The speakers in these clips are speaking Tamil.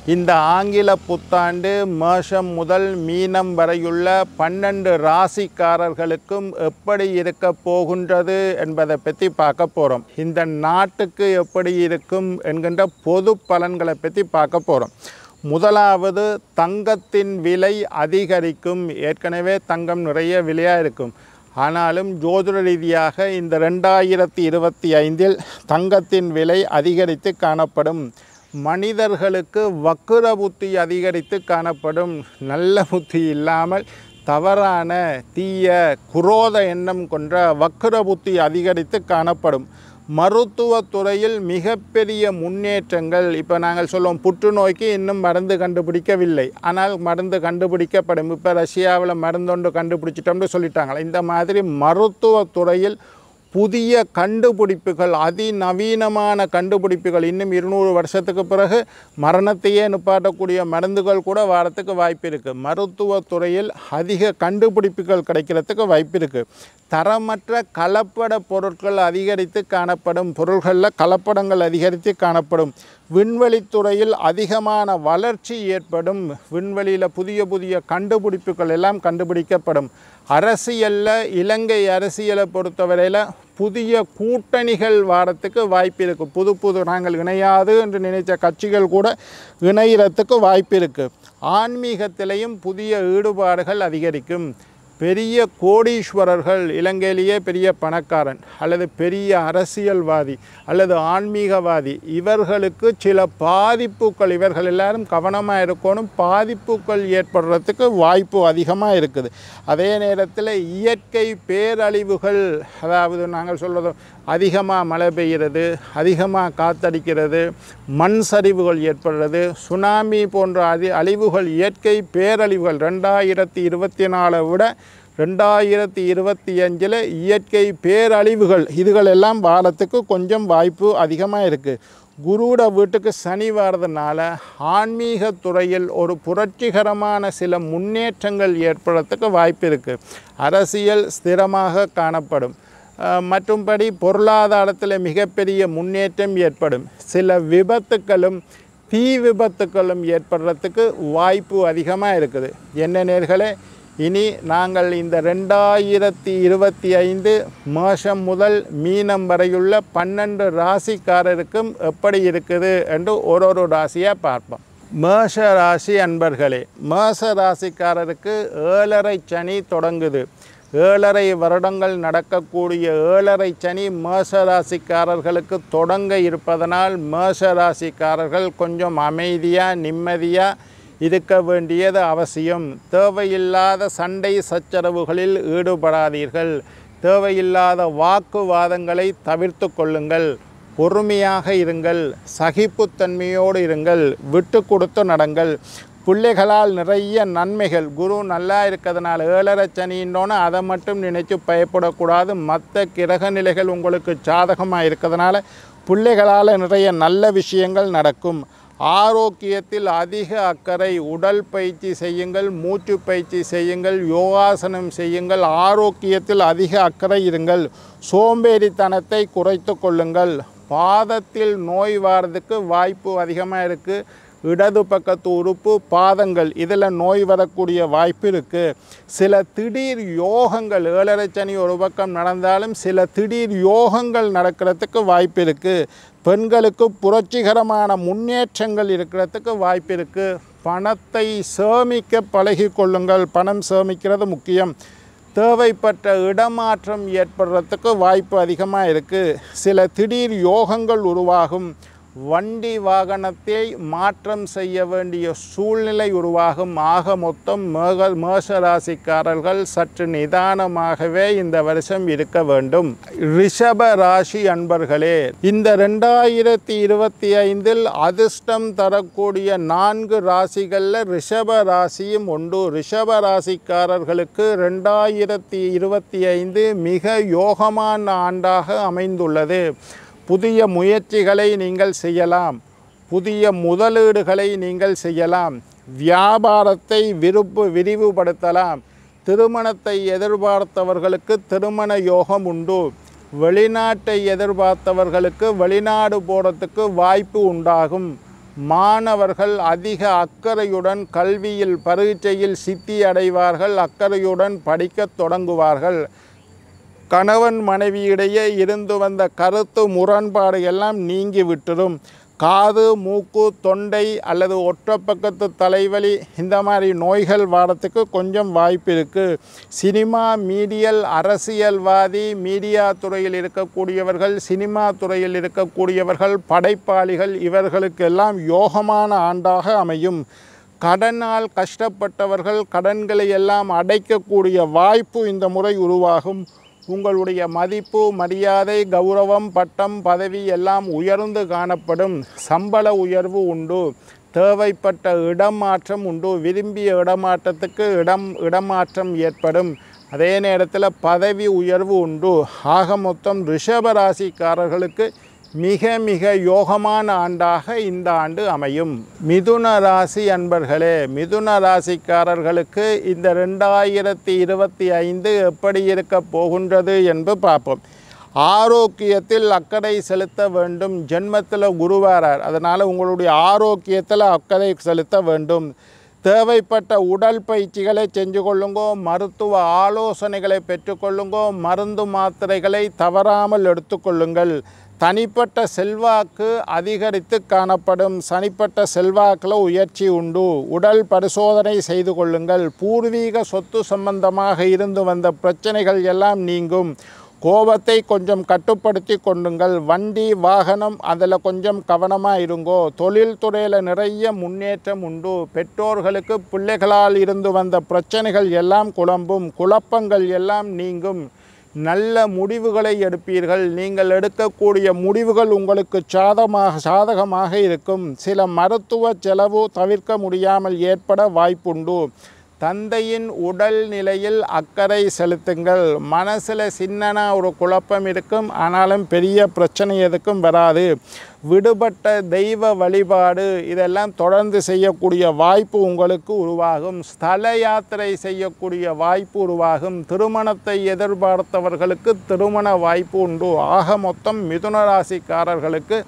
இந்த ஆங்கில புத்தாண்டு மேஷம் முதல் மீனம் வரையுள்ள 12 ராசிக்காரர்களுக்கும் எப்படி இருக்க போகின்றது என்பதை பற்றி பார்க்க போகிறோம். இந்த நாட்டுக்கு எப்படி இருக்கும் என்கின்ற பொது பலன்களை பற்றி பார்க்க போகிறோம். முதலாவது, தங்கத்தின் விலை அதிகரிக்கும். ஏற்கனவே தங்கம் நிறைய விலையாக இருக்கும். ஆனாலும் ஜோதிட ரீதியாக இந்த 2025 தங்கத்தின் விலை அதிகரித்து காணப்படும். மனிதர்களுக்கு வக்கிர புத்தி அதிகரித்து காணப்படும். நல்ல புத்தி இல்லாமல் தவறான தீய குரோத எண்ணம் கொண்ட வக்கிர புத்தி அதிகரித்து காணப்படும். மருத்துவத்துறையில் மிகப்பெரிய முன்னேற்றங்கள். இப்போ நாங்கள் சொல்லுவோம், புற்றுநோய்க்கு இன்னும் மருந்து கண்டுபிடிக்கவில்லை, ஆனால் மருந்து கண்டுபிடிக்கப்படும். இப்போ ரஷ்யாவில் மருந்தொன்று கண்டுபிடிச்சிட்டோம்னு சொல்லிட்டாங்களே. இந்த மாதிரி மருத்துவத்துறையில் புதிய கண்டுபிடிப்புகள், அதிநவீனமான கண்டுபிடிப்புகள், இன்னும் 200 வருஷத்துக்கு பிறகு மரணத்தையே நிப்பாட்டக்கூடிய மருந்துகள் கூட வாரத்துக்கு வாய்ப்பு இருக்குது. மருத்துவத்துறையில் அதிக கண்டுபிடிப்புகள் கிடைக்கிறதுக்கு வாய்ப்பு இருக்குது. தரமற்ற கலப்பட பொருட்கள் அதிகரித்து காணப்படும். பொருள்களில் கலப்படங்கள் அதிகரித்து காணப்படும். விண்வெளித்துறையில் அதிகமான வளர்ச்சி ஏற்படும். விண்வெளியில் புதிய புதிய கண்டுபிடிப்புகள் எல்லாம் கண்டுபிடிக்கப்படும். அரசியலில், இலங்கை அரசியலை பொறுத்தவரையில் புதிய கூட்டணிகள் வாரத்துக்கு வாய்ப்பு இருக்குது. புது புது நாங்கள் இணையாது என்று நினைத்த கட்சிகள் கூட இணையறதுக்கு வாய்ப்பு இருக்குது. ஆன்மீகத்திலையும் புதிய ஈடுபாடுகள் அதிகரிக்கும். பெரிய கோடீஸ்வரர்கள், இலங்கையிலேயே பெரிய பணக்காரன் அல்லது பெரிய அரசியல்வாதி அல்லது ஆன்மீகவாதி, இவர்களுக்கு சில பாதிப்புகள், இவர்கள் எல்லாரும் கவனமாக இருக்கணும், பாதிப்புகள் ஏற்படுறதுக்கு வாய்ப்பு அதிகமாக இருக்குது. அதே நேரத்தில் இயற்கை பேரழிவுகள், அதாவது நாங்கள் சொல்கிறது அதிகமாக மழை பெய்கிறது, அதிகமாக காத்தடிக்கிறது, மண் சரிவுகள் ஏற்படுறது, சுனாமி போன்ற அழிவுகள், இயற்கை பேரழிவுகள் 2024 விட 2025 இயற்கை பேரழிவுகள் இதுகளெல்லாம் வாரத்துக்கு கொஞ்சம் வாய்ப்பு அதிகமாக இருக்குது. குருவோட வீட்டுக்கு சனி வாரதுனால ஆன்மீக துறையில் ஒரு புரட்சிகரமான சில முன்னேற்றங்கள் ஏற்படுறதுக்கு வாய்ப்பு இருக்குது. அரசியல் ஸ்திரமாக காணப்படும். மற்றும்படி பொருளாதாரத்தில் மிகப்பெரிய முன்னேற்றம் ஏற்படும். சில விபத்துக்களும் தீ விபத்துக்களும் ஏற்படுறதுக்கு வாய்ப்பு அதிகமாக இருக்குது. என்ன நேர்களே, இனி நாங்கள் இந்த 2025 மேஷம் முதல் மீனம் வரையுள்ள 12 ராசிக்காரருக்கும் எப்படி இருக்குது என்று ஒரு ராசியாக பார்ப்போம். மேஷ ராசி அன்பர்களே, மேஷ ராசிக்காரருக்கு 7.5 சனி தொடங்குது. 7.5 வருடங்கள் நடக்கக்கூடிய 7.5 சனி மேஷ ராசிக்காரர்களுக்கு தொடங்க இருப்பதனால் மேஷ ராசிக்காரர்கள் கொஞ்சம் அமைதியாக நிம்மதியாக இருக்க வேண்டியது அவசியம். தேவையில்லாத சண்டை சச்சரவுகளில் ஈடுபடாதீர்கள். தேவையில்லாத வாக்குவாதங்களை தவிர்த்து கொள்ளுங்கள். பொறுமையாக இருங்கள். சகிப்புத்தன்மையோடு இருங்கள். விட்டு கொடுத்து நடங்கள். பிள்ளைகளால் நிறைய நன்மைகள். குரு நல்லா இருக்கிறதுனால 7.5 சனின்னோன்னு அதை மட்டும் நினைத்து பயப்படக்கூடாது. மற்ற கிரக நிலைகள் உங்களுக்கு சாதகமாக இருக்கிறதுனால பிள்ளைகளால் நிறைய நல்ல விஷயங்கள் நடக்கும். ஆரோக்கியத்தில் அதிக அக்கறை. உடல் பயிற்சி செய்யுங்கள், மூச்சு பயிற்சி செய்யுங்கள், யோகாசனம் செய்யுங்கள். ஆரோக்கியத்தில் அதிக அக்கறை இருங்கள். சோம்பேறித்தனத்தை குறைத்து கொள்ளுங்கள். பாதத்தில் நோய் வாரதுக்கு வாய்ப்பு அதிகமாக இருக்குது. இடது பக்கத்து உறுப்பு பாதங்கள், இதில் நோய் வரக்கூடிய வாய்ப்பு இருக்குது. சில திடீர் யோகங்கள், 7.5 சனி ஒரு பக்கம் நடந்தாலும் சில திடீர் யோகங்கள் நடக்கிறதுக்கு வாய்ப்பு இருக்குது. பெண்களுக்கு புரட்சிகரமான முன்னேற்றங்கள் இருக்கிறதுக்கு வாய்ப்பு இருக்குது. பணத்தை சேமிக்க பழகி கொள்ளுங்கள். பணம் சேமிக்கிறது முக்கியம். தேவைப்பட்ட இடமாற்றம் ஏற்படுறதுக்கு வாய்ப்பு அதிகமாக இருக்குது. சில திடீர் யோகங்கள் உருவாகும். வண்டி வாகனத்தை மாற்றம் செய்ய வேண்டிய சூழ்நிலை உருவாகும். ஆக மொத்தம் மேஷ ராசிக்காரர்கள் சற்று நிதானமாகவே இந்த வருஷம் இருக்க வேண்டும். ரிஷப ராசி அன்பர்களே, இந்த 2025 அதிர்ஷ்டம் தரக்கூடிய 4 ராசிகளில் ரிஷப ராசியும் உண்டு. ரிஷப ராசிக்காரர்களுக்கு 2025 மிக யோகமான ஆண்டாக அமைந்துள்ளது. புதிய முயற்சிகளை நீங்கள் செய்யலாம். புதிய முதலீடுகளை நீங்கள் செய்யலாம். வியாபாரத்தை விரிவுபடுத்தலாம். திருமணத்தை எதிர்பார்த்தவர்களுக்கு திருமண யோகம் உண்டு. வெளிநாட்டை எதிர்பார்த்தவர்களுக்கு வெளிநாடு போகிறதுக்கு வாய்ப்பு உண்டாகும். மாணவர்கள் அதிக அக்கறையுடன் கல்வியில் பரீட்சையில் சித்தி அடைவார்கள், அக்கறையுடன் படிக்கத் தொடங்குவார்கள். கணவன் மனைவியிடையே இருந்து வந்த கருத்து முரண்பாடு எல்லாம் நீங்கி விட்டுரும். காது, மூக்கு, தொண்டை அல்லது ஒற்றை பக்கத்து தலைவலி இந்த மாதிரி நோய்கள் வாரத்துக்கு கொஞ்சம் வாய்ப்பு இருக்குது. சினிமா, மீடியல், அரசியல்வாதி, மீடியா துறையில் இருக்கக்கூடியவர்கள், சினிமா துறையில் இருக்கக்கூடியவர்கள், படைப்பாளிகள் இவர்களுக்கெல்லாம் யோகமான ஆண்டாக அமையும். கடனால் கஷ்டப்பட்டவர்கள் கடன்களை எல்லாம் அடைக்கக்கூடிய வாய்ப்பு இந்த முறை உருவாகும். உங்களுடைய மதிப்பு, மரியாதை, கௌரவம், பட்டம், பதவி எல்லாம் உயர்ந்து காணப்படும். சம்பள உயர்வு உண்டு. தேவைப்பட்ட இடமாற்றம் உண்டு. விரும்பிய இடமாற்றத்துக்கு இடமாற்றம் ஏற்படும். அதே நேரத்தில் பதவி உயர்வு உண்டு. ஆக மொத்தம் ரிஷபராசிக்காரர்களுக்கு மிக மிக யோகமான ஆண்டாக இந்த ஆண்டு அமையும். மிதுன ராசி அன்பர்களே, மிதுன ராசிக்காரர்களுக்கு இந்த 2025 எப்படி இருக்க போகின்றது என்று பார்ப்போம். ஆரோக்கியத்தில் அக்கறை செலுத்த வேண்டும். ஜென்மத்தில் குருவாரார், அதனால் உங்களுடைய ஆரோக்கியத்தில் அக்கறை செலுத்த வேண்டும். தேவைப்பட்ட உடல் பயிற்சிகளை செஞ்சு கொள்ளுங்கோ. மருத்துவ ஆலோசனைகளை பெற்றுக்கொள்ளுங்கோ. மருந்து மாத்திரைகளை தவறாமல் எடுத்துக்கொள்ளுங்கள். தனிப்பட்ட செல்வாக்கு அதிகரித்து காணப்படும். தனிப்பட்ட செல்வாக்கில் உயர்ச்சி உண்டு. உடல் பரிசோதனை செய்து கொள்ளுங்கள். பூர்வீக சொத்து சம்பந்தமாக இருந்து வந்த பிரச்சனைகள் எல்லாம் நீங்கும். கோபத்தை கொஞ்சம் கட்டுப்படுத்தி கொண்டுங்கள். வண்டி, வாகனம் அதில் கொஞ்சம் கவனமாக இருங்கோ. தொழில்துறையில் நிறைய முன்னேற்றம் உண்டு. பெற்றோர்களுக்கு பிள்ளைகளால் இருந்து வந்த பிரச்சனைகள் எல்லாம் குழம்பும். குழப்பங்கள் எல்லாம் நீங்கும். நல்ல முடிவுகளை எடுப்பீர்கள். நீங்கள் எடுக்கக்கூடிய முடிவுகள் உங்களுக்கு சாதகமாக இருக்கும். சில மருத்துவ செலவு தவிர்க்க முடியாமல் ஏற்பட வாய்ப்புண்டு. தந்தையின் உடல் நிலையில் அக்கறை செலுத்துங்கள். மனசில் சின்னனா ஒரு குழப்பம் இருக்கும், ஆனாலும் பெரிய பிரச்சனை எதுக்கும் வராது. விடுபட்ட தெய்வ வழிபாடு இதெல்லாம் தொடர்ந்து செய்யக்கூடிய வாய்ப்பு உங்களுக்கு உருவாகும். ஸ்தல யாத்திரை செய்யக்கூடிய வாய்ப்பு உருவாகும். திருமணத்தை எதிர்பார்த்தவர்களுக்கு திருமண வாய்ப்பு உண்டு. ஆக மொத்தம் மிதுன ராசிக்காரர்களுக்கு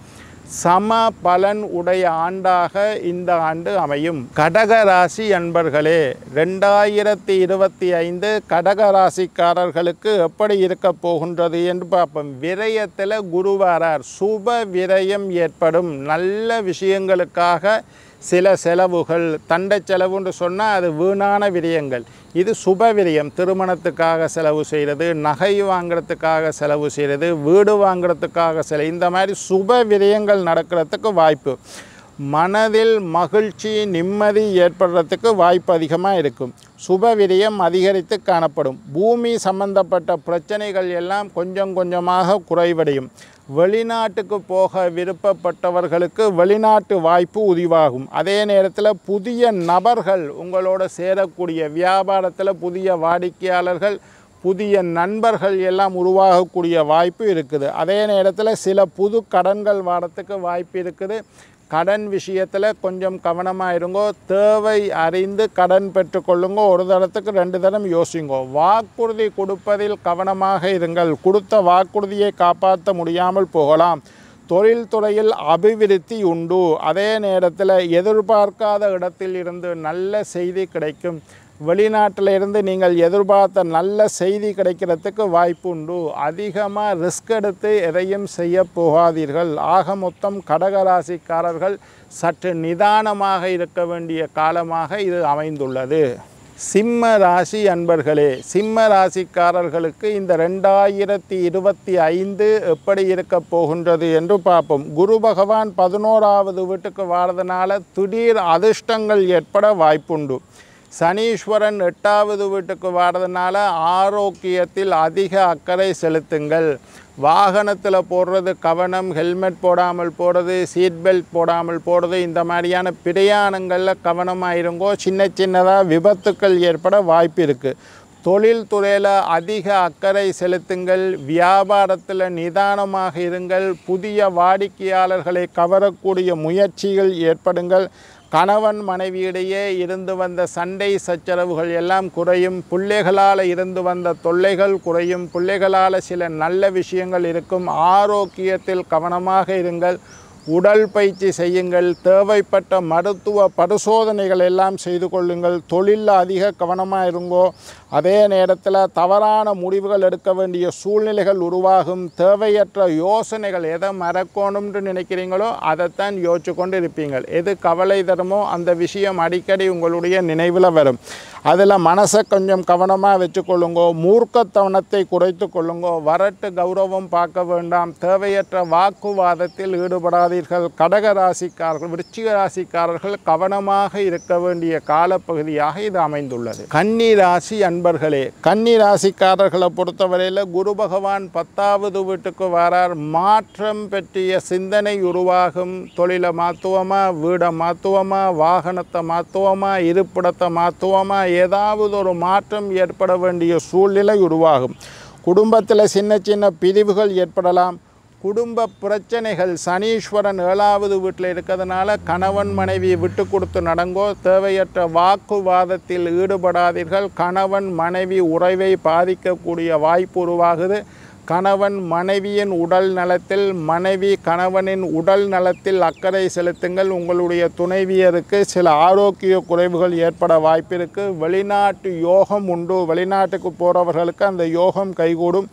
சம பலன் உடைய ஆண்டாக இந்த ஆண்டு அமையும். கடக ராசி அன்பர்களே, 2025 கடக ராசிக்காரர்களுக்கு எப்படி இருக்க போகின்றது என்று பார்ப்போம். விரயத்தில் குருவாரார். சுப விரயம் ஏற்படும். நல்ல விஷயங்களுக்காக சில செலவுகள், தண்டை செலவுன்னு சொன்னால் அது வீணான விரயங்கள். இது சுப விரயம். திருமணத்துக்காக செலவு செய்கிறது, நகை வாங்கிறதுக்காக செலவு செய்கிறது, வீடு வாங்கிறதுக்காக இந்த மாதிரி சுப விரயங்கள் நடக்கிறதுக்கு வாய்ப்பு. மனதில் மகிழ்ச்சி, நிம்மதி ஏற்படுறதுக்கு வாய்ப்பு அதிகமாக இருக்கும். சுப விரயம் அதிகரித்து காணப்படும். பூமி சம்பந்தப்பட்ட பிரச்சனைகள் எல்லாம் கொஞ்சம் கொஞ்சமாக குறைவடையும். வெளிநாட்டுக்கு போக விருப்பப்பட்டவர்களுக்கு வெளிநாட்டு வாய்ப்பு உருவாகும். அதே நேரத்தில் புதிய நபர்கள் உங்களோட சேரக்கூடிய வியாபாரத்தில் புதிய வாடிக்கையாளர்கள், புதிய நண்பர்கள் எல்லாம் உருவாகக்கூடிய வாய்ப்பு இருக்குது. அதே நேரத்தில் சில புது கடன்கள் வாரத்துக்கு வாய்ப்பு இருக்குது. கடன் விஷயத்தில் கொஞ்சம் கவனமாக இருங்கோ. தேவை அறிந்து கடன் பெற்றுக்கொள்ளுங்கோ. ஒரு தரத்துக்கு 2 தரம் யோசிங்கோ. வாக்குறுதி கொடுப்பதில் கவனமாக இருங்கள். கொடுத்த வாக்குறுதியை காப்பாற்ற முடியாமல் போகலாம். தொழில்துறையில் அபிவிருத்தி உண்டு. அதே நேரத்தில் எதிர்பார்க்காத இடத்தில் இருந்து நல்ல செய்தி கிடைக்கும். வெளிநாட்டில் இருந்து நீங்கள் எதிர்பார்த்த நல்ல செய்தி கிடைக்கிறதுக்கு வாய்ப்பு உண்டு. அதிகமாக ரிஸ்க் எடுத்து எதையும் செய்ய போகாதீர்கள். ஆக மொத்தம் கடகராசிக்காரர்கள் சற்று நிதானமாக இருக்க வேண்டிய காலமாக இது அமைந்துள்ளது. சிம்ம ராசி அன்பர்களே, சிம்ம ராசிக்காரர்களுக்கு இந்த 2025 எப்படி இருக்க போகின்றது என்று பார்ப்போம். குரு பகவான் 11வது வீட்டுக்கு வாரதுனால திடீர் அதிர்ஷ்டங்கள் ஏற்பட வாய்ப்புண்டு. சனீஸ்வரன் 8வது வீட்டுக்கு வாரதுனால ஆரோக்கியத்தில் அதிக அக்கறை செலுத்துங்கள். வாகனத்தில் போடுறது கவனம். ஹெல்மெட் போடாமல் போடுறது, சீட் பெல்ட் போடாமல் போடுறது, இந்த மாதிரியான பிரயாணங்களில் கவனமாக இருங்கோ. சின்னதாக விபத்துக்கள் ஏற்பட வாய்ப்பு இருக்குது. தொழில்துறையில் அதிக அக்கறை செலுத்துங்கள். வியாபாரத்தில் நிதானமாக இருங்கள். புதிய வாடிக்கையாளர்களை கவரக்கூடிய முயற்சிகள் ஏற்படுங்கள். கணவன் மனைவியிடையே இருந்து வந்த சண்டை சச்சரவுகள் எல்லாம் குறையும். பிள்ளைகளால் இருந்து வந்த தொல்லைகள் குறையும். பிள்ளைகளால் சில நல்ல விஷயங்கள் இருக்கும். ஆரோக்கியத்தில் கவனமாக இருங்கள். உடல் பயிற்சி செய்யுங்கள், தேவைப்பட்ட மருத்துவ பரிசோதனைகள் எல்லாம் செய்து கொள்ளுங்கள், தொழிலில் அதிக கவனமாக இருங்கோ. அதே நேரத்தில் தவறான முடிவுகள் எடுக்க வேண்டிய சூழ்நிலைகள் உருவாகும். தேவையற்ற யோசனைகள் எதை மறக்கணும்னு நினைக்கிறீங்களோ அதைத்தான் யோசிச்சு கொண்டு இருப்பீங்கள். எது கவலை தருமோ அந்த விஷயம் அடிக்கடி உங்களுடைய நினைவில் வரும். அதில் மனசை கொஞ்சம் கவனமாக வச்சுக்கொள்ளுங்கோ. மூர்க்கத்தவனத்தை குறைத்து கொள்ளுங்கோ. வரட்டு கௌரவம் பார்க்க வேண்டாம். தேவையற்ற வாக்குவாதத்தில் ஈடுபடாதீர்கள். கடக ராசிக்காரர்கள், விருச்சிக ராசிக்காரர்கள் கவனமாக இருக்க வேண்டிய காலப்பகுதியாக இது அமைந்துள்ளது. கன்னி ராசி அன்பர்களே, கன்னி ராசிக்காரர்களை பொறுத்தவரையில் குரு பகவான் 10வது வீட்டுக்கு வரார். மாற்றம் பற்றிய சிந்தனை உருவாகும். தொழிலை மாற்றுவோமா, வீடை மாற்றுவோமா, வாகனத்தை மாற்றுவோமா, இருப்பிடத்தை மாற்றுவோமா, ஏதாவது ஒரு மாற்றம் ஏற்பட வேண்டிய சூழ்நிலை உருவாகும். குடும்பத்தில் சின்ன சின்ன பிரிவுகள் ஏற்படலாம். குடும்ப பிரச்சனைகள், சனீஸ்வரன் 7வது வீட்டில் இருக்கிறதுனால கணவன் மனைவி விட்டு கொடுத்து நடங்கோ. தேவையற்ற வாக்குவாதத்தில் ஈடுபடாதீர்கள். கணவன் மனைவி உறவை பாதிக்கக்கூடிய வாய்ப்பு உருவாகுது. கணவன் மனைவியின் உடல் நலத்தில், மனைவி கணவனின் உடல் நலத்தில் அக்கறை செலுத்துங்கள். உங்களுடைய துணைவியருக்கு சில ஆரோக்கிய குறைவுகள் ஏற்பட வாய்ப்பிருக்கு. வெளிநாட்டு யோகம் உண்டு. வெளிநாட்டுக்கு போகிறவர்களுக்கு அந்த யோகம் கைகூடும்.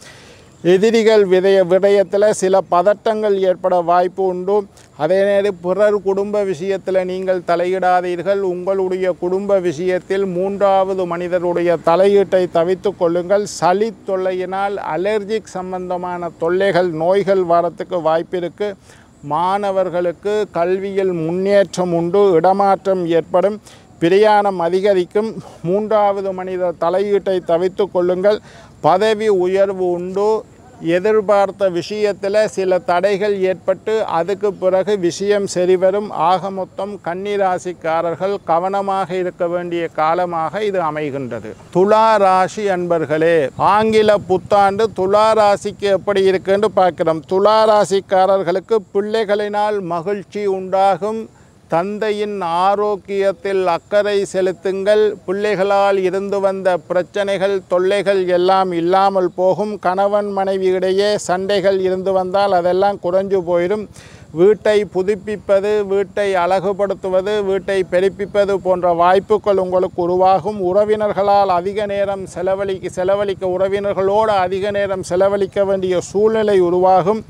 எதிரிகள் விடயத்தில் சில பதட்டங்கள் ஏற்பட வாய்ப்பு உண்டு. அதே நேரம் பிறர் குடும்ப விஷயத்தில் நீங்கள் தலையிடாதீர்கள். உங்களுடைய குடும்ப விஷயத்தில் 3வது மனிதருடைய தலையீட்டை தவிர்த்து கொள்ளுங்கள். சளி தொல்லையினால் அலர்ஜிக் சம்பந்தமான தொல்லைகள், நோய்கள் வரத்துக்கு வாய்ப்பிருக்கு. மாணவர்களுக்கு கல்வியில் முன்னேற்றம் உண்டு. இடமாற்றம் ஏற்படும். பிரயாணம் அதிகரிக்கும். 3வது மனிதர் தலையீட்டை தவிர்த்து கொள்ளுங்கள். பதவி உயர்வு உண்டு. எதிர்பார்த்த விஷயத்தில் சில தடைகள் ஏற்பட்டு அதுக்கு பிறகு விஷயம் சரிவரும். ஆக மொத்தம் கன்னி ராசிக்காரர்கள் கவனமாக இருக்க வேண்டிய காலமாக இது அமைகின்றது. துலா ராசி அன்பர்களே, ஆங்கில புத்தாண்டு துலா ராசிக்கு எப்படி இருக்குன்னு பார்க்கிறோம். துலா ராசிக்காரர்களுக்கு பிள்ளைகளினால் மகிழ்ச்சி உண்டாகும். தந்தையின் ஆரோக்கியத்தில் அக்கறை செலுத்துங்கள். பிள்ளைகளால் இருந்து வந்த பிரச்சனைகள், தொல்லைகள் எல்லாம் இல்லாமல் போகும். கணவன் மனைவி இடையே சண்டைகள் இருந்து வந்தால் அதெல்லாம் குறைஞ்சு போயிடும். வீட்டை புதுப்பிப்பது, வீட்டை அழகுபடுத்துவது, வீட்டை பெருப்பிப்பது போன்ற வாய்ப்புகள் உங்களுக்கு உருவாகும். உறவினர்களால் அதிக நேரம் செலவழிக்க உறவினர்களோடு அதிக நேரம் செலவழிக்க வேண்டிய சூழ்நிலை உருவாகும்.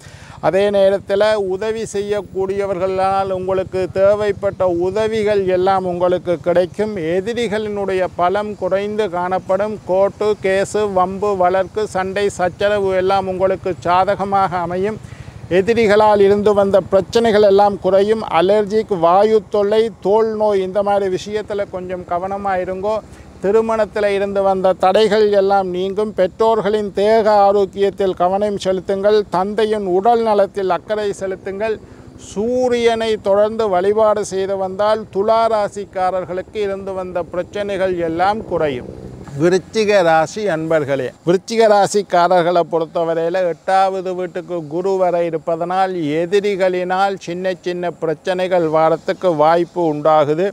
அதே நேரத்தில் உதவி செய்யக்கூடியவர்களால் உங்களுக்கு தேவைப்பட்ட உதவிகள் எல்லாம் உங்களுக்கு கிடைக்கும். எதிரிகளினுடைய பலம் குறைந்து காணப்படும். கோர்ட்டு கேஸு, வம்பு வழக்கு, சண்டை சச்சரவு எல்லாம் உங்களுக்கு சாதகமாக அமையும். எதிரிகளால் இருந்து வந்த பிரச்சனைகள் எல்லாம் குறையும். அலர்ஜிக், வாயு தொல்லை, தோல் நோய் இந்த மாதிரி விஷயத்தில் கொஞ்சம் கவனமாக இருங்கோ. திருமணத்தில் இருந்து வந்த தடைகள் எல்லாம் நீங்கும். பெற்றோர்களின் தேக ஆரோக்கியத்தில் கவனம் செலுத்துங்கள். தந்தையின் உடல் நலத்தில் அக்கறை செலுத்துங்கள். சூரியனை தொடர்ந்து வழிபாடு செய்து வந்தால் துலா ராசிக்காரர்களுக்கு இருந்து வந்த பிரச்சனைகள் எல்லாம் குறையும். விருச்சிக ராசி அன்பர்களே, விருச்சிக ராசிக்காரர்களை பொறுத்தவரையில் 8வது வீட்டுக்கு குரு வர இருப்பதனால் எதிரிகளினால் சின்ன சின்ன பிரச்சனைகள் வரத்துக்கு வாய்ப்பு உண்டாகுது.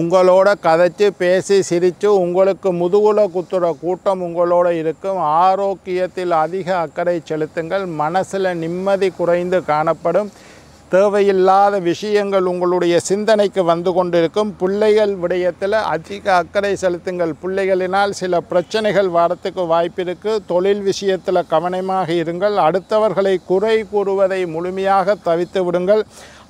உங்களோட கதைச்சு பேசி சிரித்து உங்களுக்கு முதுகுல குத்துற கூட்டம் உங்களோட இருக்கும். ஆரோக்கியத்தில் அதிக அக்கறை செலுத்துங்கள். மனசில் நிம்மதி குறைந்து காணப்படும். தேவையில்லாத விஷயங்கள் உங்களுடைய சிந்தனைக்கு வந்து கொண்டிருக்கும். பிள்ளைகள் விடயத்தில் அதிக அக்கறை செலுத்துங்கள். பிள்ளைகளினால் சில பிரச்சனைகள் வரத்துக்கு வாய்ப்பிருக்கு. தொழில் விஷயத்தில் கவனமாக இருங்கள். அடுத்தவர்களை குறை கூறுவதை முழுமையாக தவிர்த்து விடுங்கள்.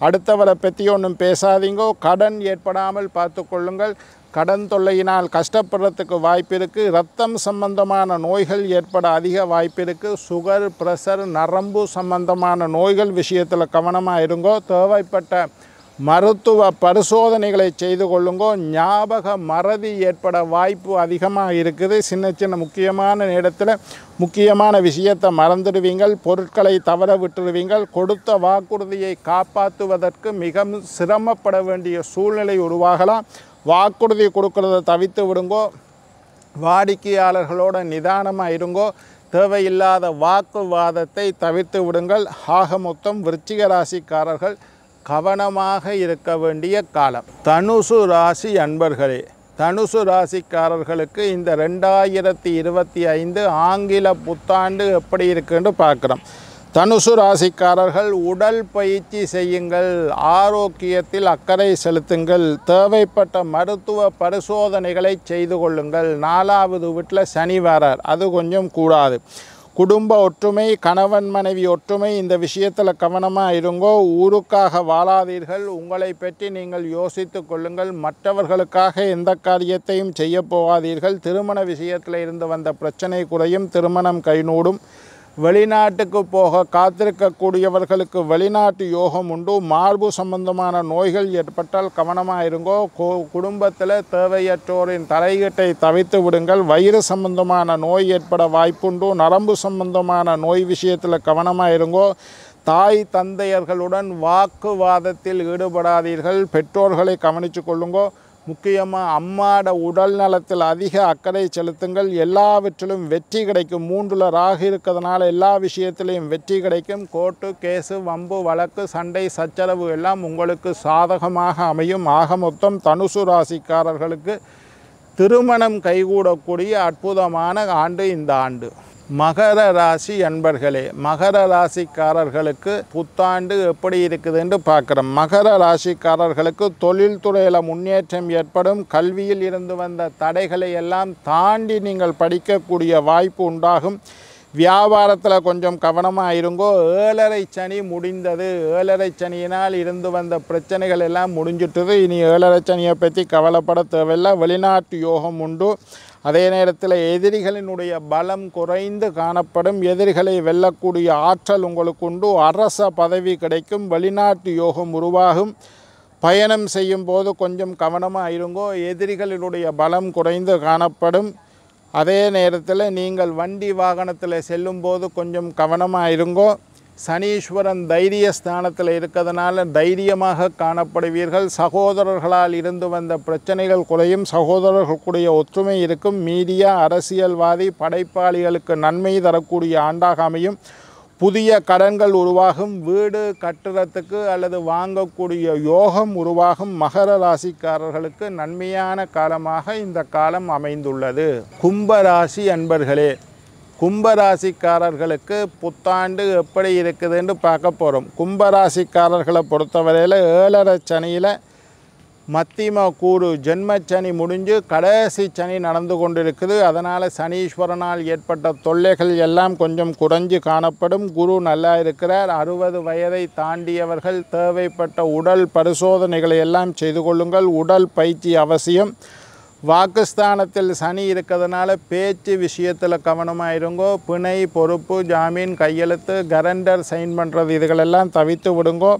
அடுத்தவரை பற்றி ஒன்றும் பேசாதீங்கோ. கடன் ஏற்படாமல் பார்த்து கொள்ளுங்கள். கடன் தொல்லையினால் கஷ்டப்படுறதுக்கு வாய்ப்பு இருக்குது. இரத்தம் சம்பந்தமான நோய்கள் ஏற்பட அதிக வாய்ப்பு இருக்குது. சுகர், ப்ரெஷர், நரம்பு சம்பந்தமான நோய்கள் விஷயத்தில் கவனமாக இருங்கோ. தேவைப்பட்ட மருத்துவ பரிசோதனைகளை செய்து கொள்ளுங்கோ. ஞாபக மறதி ஏற்பட வாய்ப்பு அதிகமாக இருக்குது. சின்ன சின்ன முக்கியமான நேரத்தில் முக்கியமான விஷயத்தை மறந்துடுவீங்கள். பொருட்களை தவற விட்டுடுவீங்கள். கொடுத்த வாக்குறுதியை காப்பாற்றுவதற்கு மிக சிரமப்பட வேண்டிய சூழ்நிலை உருவாகலாம். வாக்குறுதி கொடுக்கறத தவிர்த்து விடுங்கோ. வாடிக்கையாளர்களோட நிதானமாக இருங்கோ. தேவையில்லாத வாக்குவாதத்தை தவிர்த்து விடுங்கள். ஆக மொத்தம் விருச்சிக ராசிக்காரர்கள் கவனமாக இருக்க வேண்டிய காலம். தனுசு ராசி அன்பர்களே, தனுசு ராசிக்காரர்களுக்கு இந்த 2025 ஆங்கில புத்தாண்டு எப்படி இருக்குன்னு பார்க்குறோம். தனுசு ராசிக்காரர்கள் உடல் பயிற்சி செய்யுங்கள், ஆரோக்கியத்தில் அக்கறை செலுத்துங்கள், தேவைப்பட்ட மருத்துவ பரிசோதனைகளை செய்து கொள்ளுங்கள். 4வது வீட்டில் சனி வரார், அது கொஞ்சம் கூடாது. குடும்ப ஒற்றுமை, கணவன் மனைவி ஒற்றுமை, இந்த விஷயத்தில் கவனமாக இருங்கோ. ஊருக்காக வாழாதீர்கள், உங்களை பற்றி நீங்கள் யோசித்து கொள்ளுங்கள். மற்றவர்களுக்காக எந்த காரியத்தையும் செய்ய போகாதீர்கள். திருமண விஷயத்தில் இருந்து வந்த பிரச்சனை குறையும், திருமணம் கைநூடும். வெளிநாட்டுக்கு போக காத்திருக்கக்கூடியவர்களுக்கு வெளிநாட்டு யோகம் உண்டு. மார்பு சம்பந்தமான நோய்கள் ஏற்பட்டால் கவனமாக இருங்கோ. குடும்பத்தில் தேவையற்றோரின் தலையீட்டை தவிர்த்து விடுங்கள். வயிறு சம்பந்தமான நோய் ஏற்பட வாய்ப்புண்டு. நரம்பு சம்பந்தமான நோய் விஷயத்தில் கவனமாக இருங்கோ. தாய் தந்தையர்களுடன் வாக்குவாதத்தில் ஈடுபடாதீர்கள். பெற்றோர்களை கவனித்து கொள்ளுங்கோ. முக்கியமாக அம்மாட உடல் நலத்தில் அதிக அக்கறை செலுத்துங்கள். எல்லாவற்றிலும் வெற்றி கிடைக்கும். 3ல் ராகு இருக்கிறதுனால எல்லா விஷயத்திலையும் வெற்றி கிடைக்கும். கோர்ட்டு கேஸு, வம்பு வழக்கு, சண்டை சச்சரவு எல்லாம் உங்களுக்கு சாதகமாக அமையும். ஆக மொத்தம் தனுசு ராசிக்காரர்களுக்கு திருமணம் கைகூடக்கூடிய அற்புதமான ஆண்டு இந்த ஆண்டு. மகர ராசி அன்பர்களே, மகர ராசிக்காரர்களுக்கு புத்தாண்டு எப்படி இருக்குதுன்னு பார்க்குறோம். மகர ராசிக்காரர்களுக்கு தொழில்துறையில் முன்னேற்றம் ஏற்படும். கல்வியில் இருந்து வந்த தடைகளை எல்லாம் தாண்டி நீங்கள் படிக்கக்கூடிய வாய்ப்பு உண்டாகும். வியாபாரத்தில் கொஞ்சம் கவனமாக இருங்கோ. 7.5 சனி முடிந்தது. 7.5 சனியினால் இருந்து வந்த பிரச்சனைகள் எல்லாம் முடிஞ்சிட்டது. இனி 7.5 சனியை பற்றி கவலைப்பட தேவையில்லை. வெளிநாட்டு யோகம் உண்டு. அதே நேரத்தில் எதிரிகளினுடைய பலம் குறைந்து காணப்படும். எதிரிகளை வெல்லக்கூடிய ஆற்றல் உங்களுக்கு உண்டு. அரச பதவி கிடைக்கும். வெளிநாட்டு யோகம் உருவாகும். பயணம் செய்யும் போது கொஞ்சம் கவனமாக இருங்கோ. எதிரிகளினுடைய பலம் குறைந்து காணப்படும். அதே நேரத்தில் நீங்கள் வண்டி வாகனத்தில் செல்லும்போது கொஞ்சம் கவனமாக இருங்கோ. சனீஸ்வரன் தைரிய ஸ்தானத்தில் இருக்கிறதுனால தைரியமாக காணப்படுவீர்கள். சகோதரர்களால் இருந்து வந்த பிரச்சனைகள் குறையும். சகோதரர்களுடைய ஒற்றுமை இருக்கும். மீடியா, அரசியல்வாதி, படைப்பாளிகளுக்கு நன்மை தரக்கூடிய ஆண்டாக அமையும். புதிய கடன்கள் உருவாகும். வீடு கட்டுறதுக்கு அல்லது வாங்கக்கூடிய யோகம் உருவாகும். மகர ராசிக்காரர்களுக்கு நன்மையான காலமாக இந்த காலம் அமைந்துள்ளது. கும்பராசி அன்பர்களே, கும்பராசிக்காரர்களுக்கு புத்தாண்டு எப்படி இருக்குதுன்னு பார்க்க போகிறோம். கும்பராசிக்காரர்களை பொறுத்தவரையில் 7.5 சனியில் மத்திம கூறு ஜென்மச்சனி முடிஞ்சு கடைசி சனி நடந்து கொண்டிருக்குது. அதனால் சனீஸ்வரனால் ஏற்பட்ட தொல்லைகள் எல்லாம் கொஞ்சம் குறைஞ்சு காணப்படும். குரு நல்லா இருக்கிறார். 60 வயதை தாண்டியவர்கள் தேவைப்பட்ட உடல் பரிசோதனைகளை எல்லாம் செய்து கொள்ளுங்கள். உடல் பயிற்சி அவசியம். வாக்குஸ்தானத்தில் சனி இருக்கிறதுனால பேச்சு விஷயத்தில் கவனமாக இருங்கோ. பிணை, பொறுப்பு, ஜாமீன், கையெழுத்து, கரண்டர் சைன் பண்ணுறது இதுகளெல்லாம் தவிர்த்து விடுங்கோ.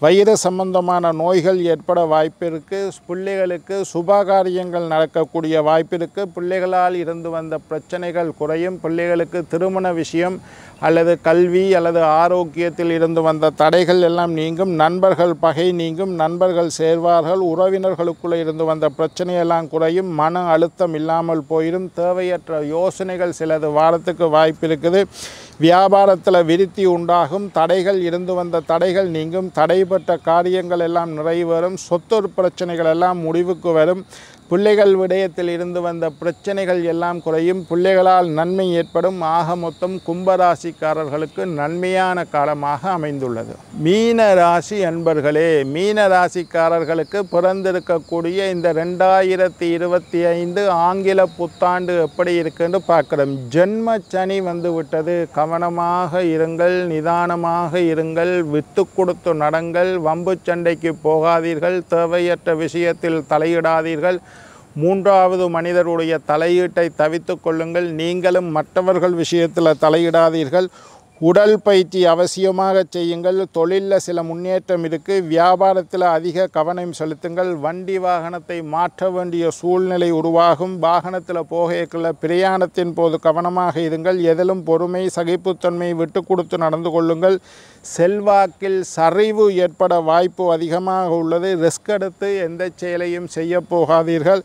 வயிறு சம்பந்தமான நோய்கள் ஏற்பட வாய்ப்பு இருக்குது. பிள்ளைகளுக்கு சுபகாரியங்கள் நடக்கக்கூடிய வாய்ப்பு இருக்குது. பிள்ளைகளால் இருந்து வந்த பிரச்சனைகள் குறையும். பிள்ளைகளுக்கு திருமண விஷயம் அல்லது கல்வி அல்லது ஆரோக்கியத்தில் இருந்து வந்த தடைகள் எல்லாம் நீங்கும். நண்பர்கள் பகை நீங்கும். நண்பர்கள் சேர்வார்கள். உறவினர்களுக்குள்ளே இருந்து வந்த பிரச்சனையெல்லாம் குறையும். மன அழுத்தம் இல்லாமல் போயிடும். தேவையற்ற யோசனைகள் சிலது வாரத்துக்கு வாய்ப்பு இருக்குது. வியாபாரத்தில் விருத்தி உண்டாகும். தடைகள் இருந்து வந்த தடைகள் நீங்கும். தடைப்பட்ட காரியங்கள் எல்லாம் நிறைவேறும். சொத்து பிரச்சனைகள் எல்லாம் முடிவுக்கு வரும். பிள்ளைகள் விடயத்தில் இருந்து வந்த பிரச்சனைகள் எல்லாம் குறையும். பிள்ளைகளால் நன்மை ஏற்படும். ஆக மொத்தம் கும்பராசிக்காரர்களுக்கு நன்மையான காலமாக அமைந்துள்ளது. மீன ராசி அன்பர்களே, மீன ராசிக்காரர்களுக்கு பிறந்திருக்கக்கூடிய இந்த 2025 ஆங்கில புத்தாண்டு எப்படி இருக்குன்னு பார்க்குறோம். ஜென்ம சனி வந்து விட்டது. கவனமாக இருங்கள், நிதானமாக இருங்கள், விட்டு கொடுத்து நடங்கள், வம்பு சண்டைக்கு போகாதீர்கள், தேவையற்ற விஷயத்தில் தலையிடாதீர்கள். 3வது மனிதருடைய தலையீட்டை தவிர்த்து கொள்ளுங்கள். நீங்களும் மற்றவர்கள் விஷயத்தில் தலையிடாதீர்கள். உடல் பயிற்சி அவசியமாக செய்யுங்கள். தொழிலில் சில முன்னேற்றம் இருக்குது. வியாபாரத்தில் அதிக கவனம் செலுத்துங்கள். வண்டி வாகனத்தை மாற்ற வேண்டிய சூழ்நிலை உருவாகும். வாகனத்தில் போகக்குள்ள பிரயாணத்தின் போது கவனமாக இருங்கள். எதிலும் பொறுமை, சகிப்புத்தன்மை விட்டு கொடுத்து நடந்து கொள்ளுங்கள். செல்வாக்கில் சரிவு ஏற்பட வாய்ப்பு அதிகமாக உள்ளது. ரிஸ்க் எடுத்து எந்த செயலையும் செய்ய போகாதீர்கள்.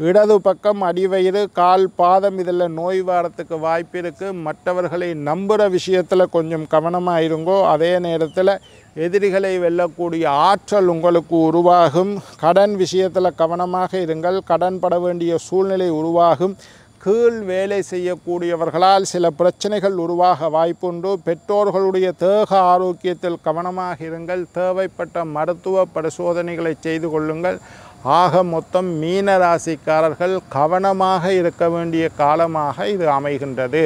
இடது பக்கம் அடிவயிறு, கால், பாதம் இதில் நோய் வாரத்துக்கு வாய்ப்பு இருக்குது. மற்றவர்களை நம்புகிற விஷயத்தில் கொஞ்சம் கவனமாக இருங்கோ. அதே நேரத்தில் எதிரிகளை வெல்லக்கூடிய ஆற்றல் உங்களுக்கு உருவாகும். கடன் விஷயத்தில் கவனமாக இருங்கள். கடன் பட வேண்டிய சூழ்நிலை உருவாகும். கீழ் வேலை செய்யக்கூடியவர்களால் சில பிரச்சனைகள் உருவாக வாய்ப்புண்டு. பெற்றோர்களுடைய தேக ஆரோக்கியத்தில் கவனமாக இருங்கள். தேவைப்பட்ட மருத்துவ பரிசோதனைகளை செய்து கொள்ளுங்கள். ஆக மொத்தம் மீன ராசிக்காரர்கள் கவனமாக இருக்க வேண்டிய காலமாக இது அமைகின்றது.